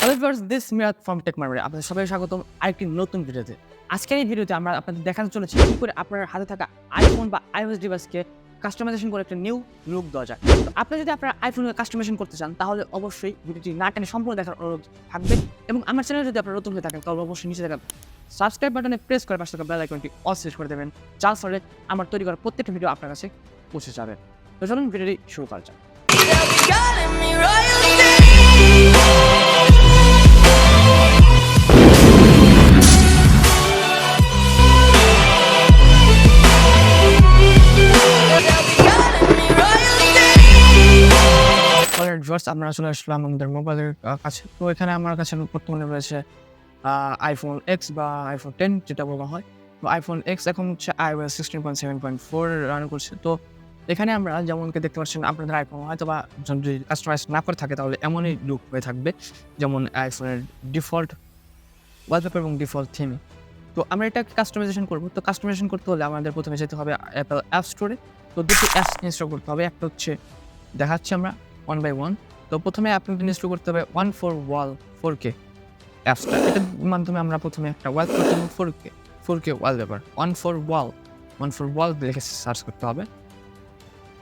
Hello viewers, this Mir from tech Maramari. আপনাদের সবাই স্বাগতম আরেকটি নতুন ভিডিওতে। আজকের এই ভিডিওতে আমরা আপনাদের দেখাতে চলেছি কী করে আপনার হাতে থাকা আইফোন বা iOS ডিভাইসকে কাস্টমাইজেশন করে একটা নিউ লুক দেওয়া যায়। তো আপনি যদি আপনার আইফোনকে কাস্টমাইজেশন করতে চান তাহলে অবশ্যই ভিডিওটি না টেনে সম্পূর্ণ দেখার অনুরোধ থাকবে। এবং আমার চ্যানেলে যদি আপনারা নতুন হয়ে থাকেন তাহলে অবশ্যই নিচে থাকা সাবস্ক্রাইব বাটনে প্রেস করে পাশে থাকা বেল আইকনটি অল সিলেক্ট করে দেবেন, যার ফলে আমার তৈরি করা প্রত্যেকটা ভিডিও আপনার কাছে পৌঁছে যাবে। তো চলুন ভিডিওটি শুরু করা যাক। আপনারা চলে আসলাম আমাদের মোবাইলের কাছে। তো এখানে আমার কাছে বর্তমানে রয়েছে iPhone X বা iPhone 10 যেটা বলা হয়। তো iPhone X এখন হচ্ছে iOS 16.7.4 রান করছে। তো এখানে আমরা যেমনকি দেখতে পাচ্ছেন আপনাদের iPhone হয়তোবা যদি কাস্টমাইজ না করে থাকে তাহলে এমনই লুক হয়ে থাকবে, যেমন iPhone-এর ডিফল্ট ওয়ালপেপার এবং ডিফল্ট থিম। তো আমরা এটা কাস্টমাইজেশন করব। তো কাস্টমাইজেশন করতে হলে আমাদের প্রথমে যেতে হবে Apple অ্যাপ স্টোরে। তো দুটো অ্যাপস ইনস্টল করতে হবে। একটা হচ্ছে দেখাচ্ছি আমরা 1 by 1। তো প্রথমে আপনাকে ইনস্টল করতে হবে 1 4K অ্যাপসটা। এটার মাধ্যমে আমরা প্রথমে একটা ওয়ালপেপার এবং 4K ওয়ালপেপার 1 4 ওয়াল লিখে সার্চ করতে হবে।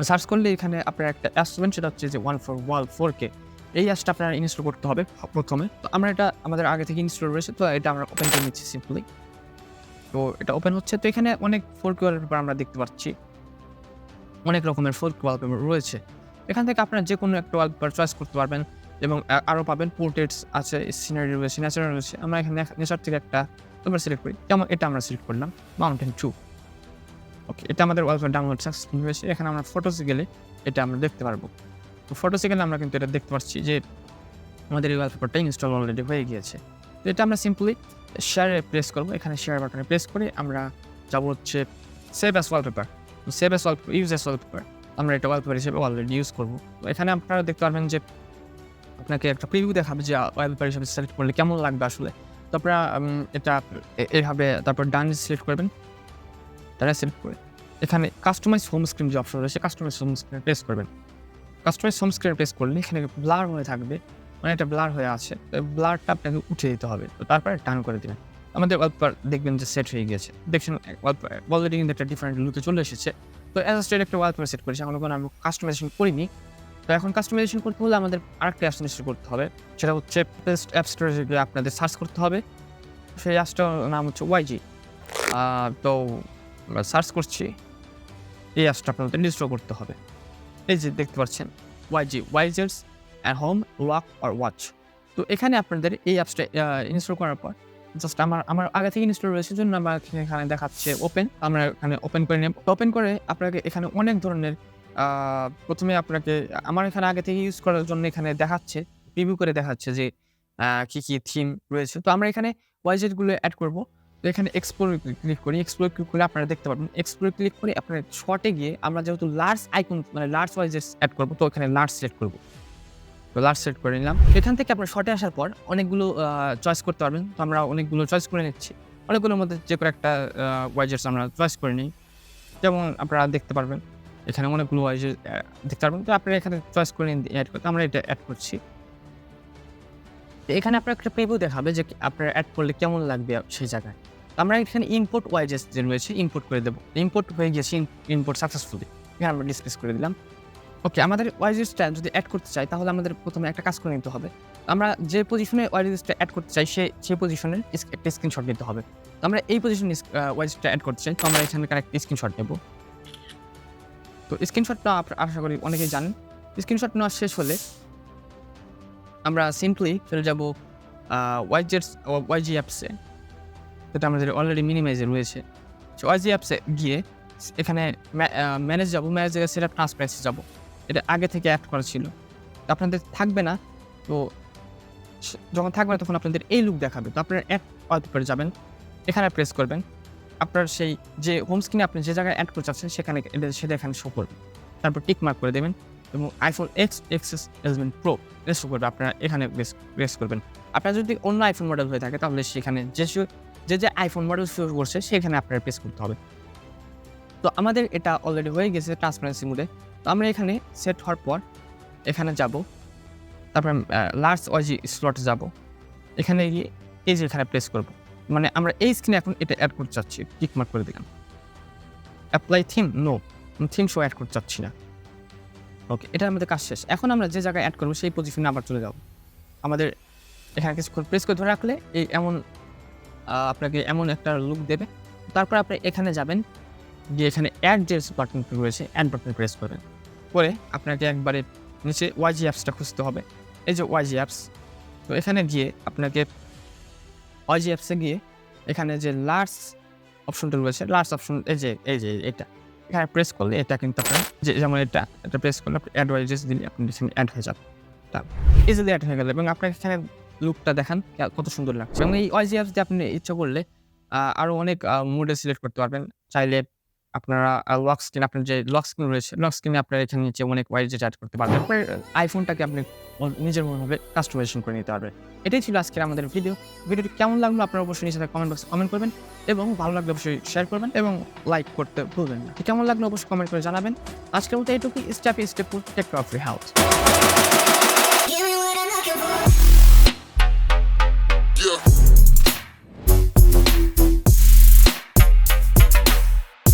সার্চ করলে এখানে আপনার একটা অ্যাপস পাবেন, সেটা হচ্ছে যে 4K। এই অ্যাপসটা আপনারা ইনস্টল করতে হবে প্রথমে। তো আমরা এটা আমাদের আগে থেকে ইনস্টল রয়েছে, তো এটা আমরা ওপেন করে নিচ্ছি সিম্পলি। তো এটা ওপেন হচ্ছে। তো এখানে অনেক 4K ওয়ালপেপার আমরা দেখতে পাচ্ছি, অনেক রকমের 4K ওয়ালপেপার রয়েছে। এখান থেকে আপনারা যে কোনো একটা ওয়ালপেপার চয়েস করতে পারবেন এবং আরও পাবেন। পোর্ট্রেটস আছে, সিনারি রয়েছে, ন্যাচারাল রয়েছে। আমরা এখানে নেচার থেকে একটা ওয়ালপেপার সিলেক্ট করি, যেমন এটা আমরা সিলেক্ট করলাম মাউন্টেন 2। ওকে, এটা আমাদের ওয়ালপেপার ডাউনলোড সাকসেসফুল হয়েছে। এখানে আমরা ফটোসে গেলে এটা আমরা দেখতে পারবো। তো ফটোসে গেলে আমরা কিন্তু এটা দেখতে পাচ্ছি যে আমাদের এই ওয়ালপেপারটা ইনস্টল অলরেডি হয়ে গিয়েছে। তো এটা আমরা সিম্পলি শেয়ারে প্রেস করবো। এখানে শেয়ার বাটনে প্রেস করে আমরা যাবো হচ্ছে save as wallpaper. Save as wallpaper, use as wallpaper, আমরা এটা ওয়ালপেপার হিসেবে অলরেডি ইউজ করবো। তো এখানে আপনারা দেখতে পারবেন যে আপনাকে একটা প্রিভিউ দেখাবে যে ওয়ালপেপার হিসেবে সিলেক্ট করলে কেমন লাগবে আসলে। তো আপনারা এটা এইভাবে তারপর ডান সিলেক্ট করবেন। তারা সিলেক্ট করে এখানে কাস্টমাইজ হোম স্ক্রিন যে অপশন রয়েছে, কাস্টমাইজ হোম স্ক্রিনে প্রেস করবেন। কাস্টমাইজ হোম স্ক্রিনে প্রেস করলে এখানে ব্লার হয়ে থাকবে, মানে এটা ব্লার হয়ে আছে। তো ব্লারটা আপনাকে উঠিয়ে দিতে হবে। তো তারপরে টান করে দেবেন। আমাদের ওয়ালপেপার দেখবেন যে সেট হয়ে গিয়েছে। দেখছেন ওয়ালপেপার অলরেডি কিন্তু একটা ডিফারেন্ট লুকে চলে এসেছে। তো অ্যাজ স্টেট একটা ওয়ালপেপার সেট করেছি, এখনো কোনো আমি কাস্টমাইজেশন করিনি। তো এখন কাস্টমাইজেশন করতে হলে আমাদের আরেকটা অ্যাপস ইনস্টল করতে হবে, সেটা হচ্ছে অ্যাপ স্টোরে আপনাদের সার্চ করতে হবে। সেই অ্যাপসটার নাম হচ্ছে YG। তো আমরা সার্চ করছি, এই অ্যাপসটা আপনাদের ইনস্টল করতে হবে। এই যে দেখতে পাচ্ছেন YG, widgets and home lock or watch। তো এখানে আপনাদের এই অ্যাপসটা ইনস্টল করার পর জাস্ট আমার আগে থেকে ইনস্টল রয়েছে জন্য আমার এখানে দেখাচ্ছে ওপেন। আমরা এখানে ওপেন করে নেব। ওপেন করে আপনাকে এখানে অনেক ধরনের প্রথমে আপনাকে আমার এখানে আগে থেকে ইউজ করার জন্য এখানে দেখাচ্ছে, প্রিভিউ করে দেখাচ্ছে যে কী থিম রয়েছে। তো আমরা এখানে ওয়াইজেটগুলো অ্যাড করব। তো এখানে এক্সপ্লোরে ক্লিক করি। এক্সপ্লোরে ক্লিক করলে আপনারা দেখতে পাবেন। এক্সপ্লোরে ক্লিক করে আপনার শর্টে গিয়ে আমরা যেহেতু লার্জ আইকন মানে লার্জ ওয়াইজেটস অ্যাড করব, তো এখানে লার্জ সিলেক্ট করব। তো লার্জ সিলেক্ট করে নিলাম। এখান থেকে আপনার শর্টে আসার পর অনেকগুলো চয়েস করতে পারবেন। তো আমরা অনেকগুলো চয়েস করে নিচ্ছি। অনেকগুলোর মধ্যে যে কোনো একটা ওয়াইজেটস আমরা চয়েস করে নিই। যেমন আপনারা দেখতে পারবেন এখানে অনেকগুলো ওয়াইজেট দেখতে পারবেন। তো আপনারা এখানে চয়েস করে নিন অ্যাড করতে। আমরা এটা অ্যাড করছি। এখানে আপনার একটা প্রিভিউ দেখাবে যে আপনারা অ্যাড করলে কেমন লাগবে সেই জায়গায়। আমরা এখানে ইম্পোর্ট ওয়াইজেস যে রয়েছে ইম্পোর্ট করে দেবো। ইম্পোর্ট হয়ে গিয়েছে, ইম্পোর্ট সাকসেসফুলি। এখানে আমরা ডিসপ্লেস করে দিলাম। ওকে, আমাদের ওয়াইজেসটা যদি অ্যাড করতে চাই তাহলে আমাদের প্রথমে একটা কাজ করে নিতে হবে। আমরা যে পজিশনে ওয়াইজেসটা অ্যাড করতে চাই সেই পজিশনের একটা স্ক্রিনশট নিতে হবে। তো আমরা এই পজিশনে ওয়াইজেসটা অ্যাড করতে চাই, তো আমরা এখানে একটা স্ক্রিনশট নেব। তো স্ক্রিনশটটা আশা করি অনেকেই জানেন। স্ক্রিনশট নেওয়া শেষ হলে আমরা সিম্পলি চলে যাব ওয়াইজেটস YG অ্যাপসে, যেটা আমাদের অলরেডি মিনিমাইজে রয়েছে। সো YG অ্যাপসে গিয়ে এখানে ম্যানেজ যাব। ম্যানেজে সেটা ট্রান্সপারেন্সি যাব। এটা আগে থেকে অ্যাড করা ছিল, আপনাদের থাকবে না। তো যখন থাকবে না তখন আপনাদের এই লুক দেখাবে। তো আপনারা অ্যাড ওয়ালপেপারে যাবেন, এখানে প্রেস করবেন। আপনার সেই যে হোম স্ক্রিনে আপনি যে জায়গায় অ্যাড করতে চাচ্ছেন সেটা এখানে শো করবে। তারপর টিক মার্ক করে দেবেন এবং iPhone X XS Pro এটা শো করবে। আপনারা এখানে প্রেস করবেন। আপনার যদি অন্য আইফোন মডেল হয়ে থাকে তাহলে সেখানে যে আইফোন মডেল শো করছে সেখানে আপনারা প্রেস করতে হবে। তো আমাদের এটা অলরেডি হয়ে গেছে ট্রান্সপারেন্সি মোডে। তো আমরা এখানে সেট হওয়ার পর এখানে যাব, তারপর লার্জ YG স্লটে যাব। এখানে গিয়ে এই যে এখানে প্রেস করব। মানে আমরা এই স্ক্রিনে এখন এটা অ্যাড করতে চাচ্ছি, টিক মার্ক করে দিলাম। Apply theme, no, theme show add করতে চাচ্ছি না। ওকে, এটার আমাদের কাজ শেষ। এখন আমরা যে জায়গায় অ্যাড করবো সেই পজিশনে আবার চলে যাব। আমাদের এখানে কিছুক্ষণ প্রেস করে ধরে রাখলে এই এমন আপনাকে এমন একটা লুক দেবে। তারপর আপনি এখানে যাবেন, গিয়ে এখানে অ্যাড যে বাটন রয়েছে অ্যাড বাটনে প্রেস করবেন। করে আপনাকে একবারে নিচে ওয়াইজি অ্যাপসটা খুঁজতে হবে। এই যে ওয়াইজি অ্যাপস, তো এখানে গিয়ে আপনাকে ওয়াইজি অ্যাপসে গিয়ে এখানে যে লার্জ অপশনটা রয়েছে, লার্জ অপশন এই যে এটা এখানে প্রেস করলে এটা কিন্তু আপনার যেমন এটা প্রেস করলে আপনি অ্যাড ওয়াইজেস দিলে আপনি এখানে অ্যাড হয়ে যাবে। তা ইজিলি অ্যাড হয়ে গেল এবং আপনার এখানে লুকটা দেখান কত সুন্দর লাগছে। এবং এই ওয়াইজি অ্যাপস দিয়ে আপনি ইচ্ছা করলে আরও অনেক মোডে সিলেক্ট করতে পারবেন। চাইলে আপনারা লক স্ক্রিন, আপনার যে লক স্ক্রিন রয়েছে, লক স্ক্রিনে আপনারা এখানে নিচে অনেক ওয়াইজেট অ্যাড করতে পারবেন। আপনার আইফোনটাকে আপনি নিজের মতোভাবে কাস্টমাইজেশন করে নিতে পারবেন। এটাই ছিল আজকের আমাদের ভিডিও। ভিডিওটি কেমন লাগলো আপনারা অবশ্যই নিচে কমেন্ট বক্সে কমেন্ট করবেন এবং ভালো লাগলে অবশ্যই শেয়ার করবেন এবং লাইক করতে ভুলবেন না। কেমন লাগলো অবশ্যই কমেন্ট করে জানাবেন। আজকের মতো এইটুকুই। Step take care of your health. Give me what I'm looking for. Yeah.